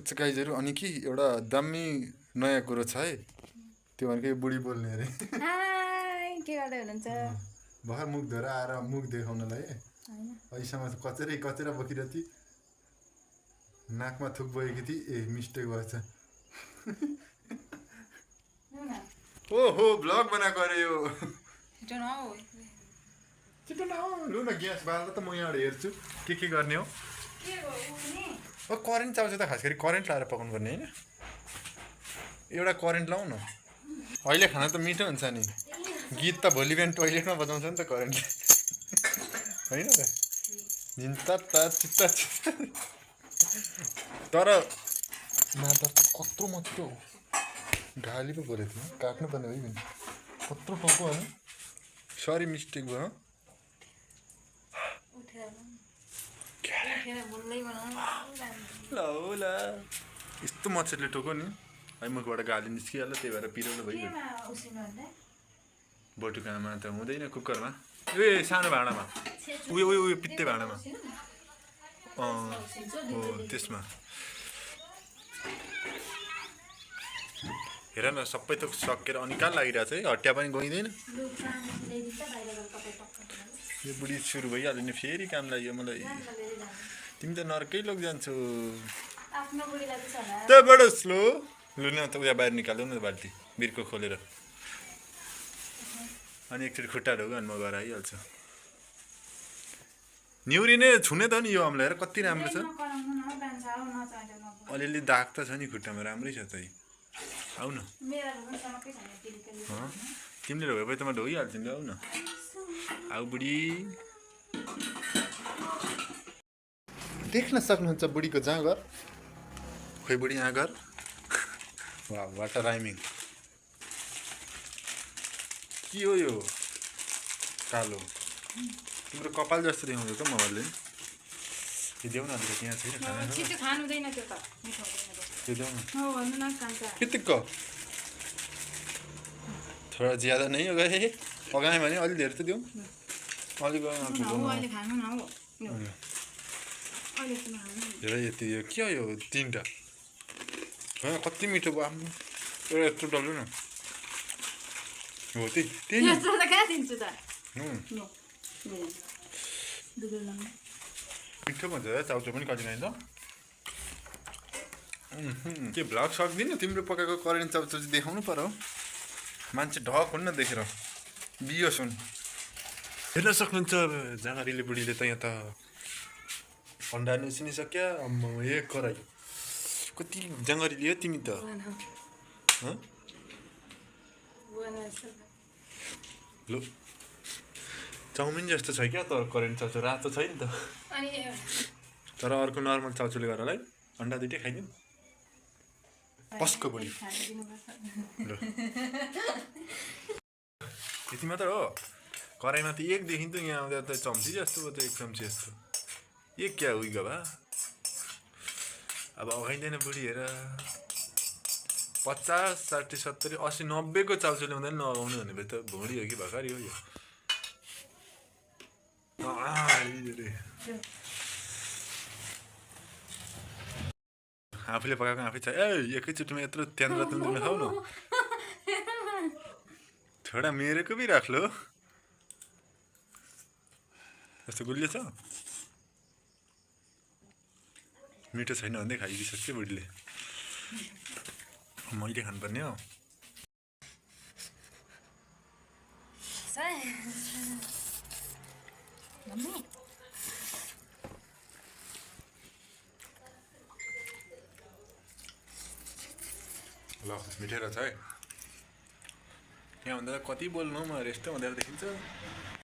छ गाइजहरु अनि के एउटा दामी नयाँ कुरो छ है त्यो भनेको यो बुढी बोल्ने अरे हाय के गर्दै हुनुहुन्छ भर्खर मुख धोएर आएर मुख देखाउनलाई हैन अहिलेसम्म कचरै कचरा बोकिरथी नाकमा थुक बोकेकी थिए ए मिस्टेक भएछ ओहो ब्लग बनाएको अरे यो छिटो न लु न ग्यास बाल्दा त म यहाँबाट हेर्छु के गर्ने हो करेन्ट चाहिन्छ त खास गरी करेन्ट लाएर पकाउनु पर्ने हैन एउटा करेन्ट लाउ न अहिले खाना त मिठो हुन्छ नि गीत त भोलि बिहान टोइलेटमा बजाउँछ नि त करेन्टले हैन र झिन्ता त चित्ता तर मादर त कत्रो मत्रो गाली पो परेको थियो काट्नु पर्ने हो नि कत्रो पक्को हैन सरी मिस्टेक भयो ल यस्तो मच्छरले टोक्यो नि है मुखबाट गाली निस्किहाल्यो त्यही भएर पिरोलो भइगयो बटुकामा त हुँदैन कुकरमा ए सानो भाँडामा उयो पित्ते भाँडामा हो त्यसमा हेर न सबै त सकेर अनि कहाँ लागिरहेछ है हट्या पनि गइँदैन यो बुढी सुरु भइहाल्यो नि फेरि काम लाग्यो मलाई तिमी त नर्कै लगिजान्छौ त बडो स्लो लु न त उयो बाहिर निकाल्नु न बाल्टी बिर्को खोलेर अनि एकचोटि खुट्टा ढोग अनि म गएर आइहाल्छु निउरी नै छुने त नि यो अम्ला हेर कति राम्रो छ अलिअलि दाग त छ नि खुट्टामा राम्रै छ त आउ न तिमीले ढोगे भए त म ढोगिहाल्छु नि आउ न आउ बुढी देख्न सक्नुहुन्छ बुढीको जाँगर खोइ बुढी यहाँ घर वा वाट राइमिङ के हो यो कालो तिम्रो कपाल जस्तो देखाउँछ त मोबाइलले देऊ न त्यहाँ छैन कितिक्क थोडा ज्यादा नै हो गए पकाएँ भने अलि धेरै त देऊ अलिक धेरै यति यो के हो यो तिनवटा कति मिठो भयो आफ्नो एउटा यत्रो डल्लो न हो त्यही मिठो भन्छ चाउचाउ पनि कति खाइन्छ के भ्लग सक्दिनँ तिम्रो पकाएको करेन्ट चाउचाउ चाहिँ देखाउनु पर्यो मान्छे ढक हुन्न देखेर बियोस् हुन् हेर्न सक्नुहुन्छ जाँगरीले बुढीले त यहाँ त अन्डा निस्किसक्यो एक कराई कति जाँगरी लियो तिमी त लु चाउमिन जस्तो छ क्या तर करेन्ट चाउचाउ रातो छैन त तर अर्को नर्मल चाउचाउले गर्नलाई अन्डा दुइटै खाइदिउँ पस्को बुढी ल यति मात्र हो कराईमा त एक देखिन्थ्यो यहाँ आउँदा त चम्ची जस्तो भयो त एक चम्ची जस्तो ये क्या उयो भा अब अगाइँदैन बुढी हेर 50 60 70 80 90 को चाउचाउ ल्याउँदैन नअगाउनु भनेपछि त भुँडी हो कि भर्खर हो यो आफूले पकाएको आफै छ ए एकैचोटिमा यत्रो त्यहाँनिर तिमीले खाऊ न थोडा मेरेको पनि राख्लो यस्तो गुलियो छ मिठो छैन भन्दै खाइदिइसक्यो बुढीले मैले खानुपर्ने हो ल मिठै रहेछ है यहाँ भन्दा कति बोल्नु म रेस्ट हुँदै देखिन्छ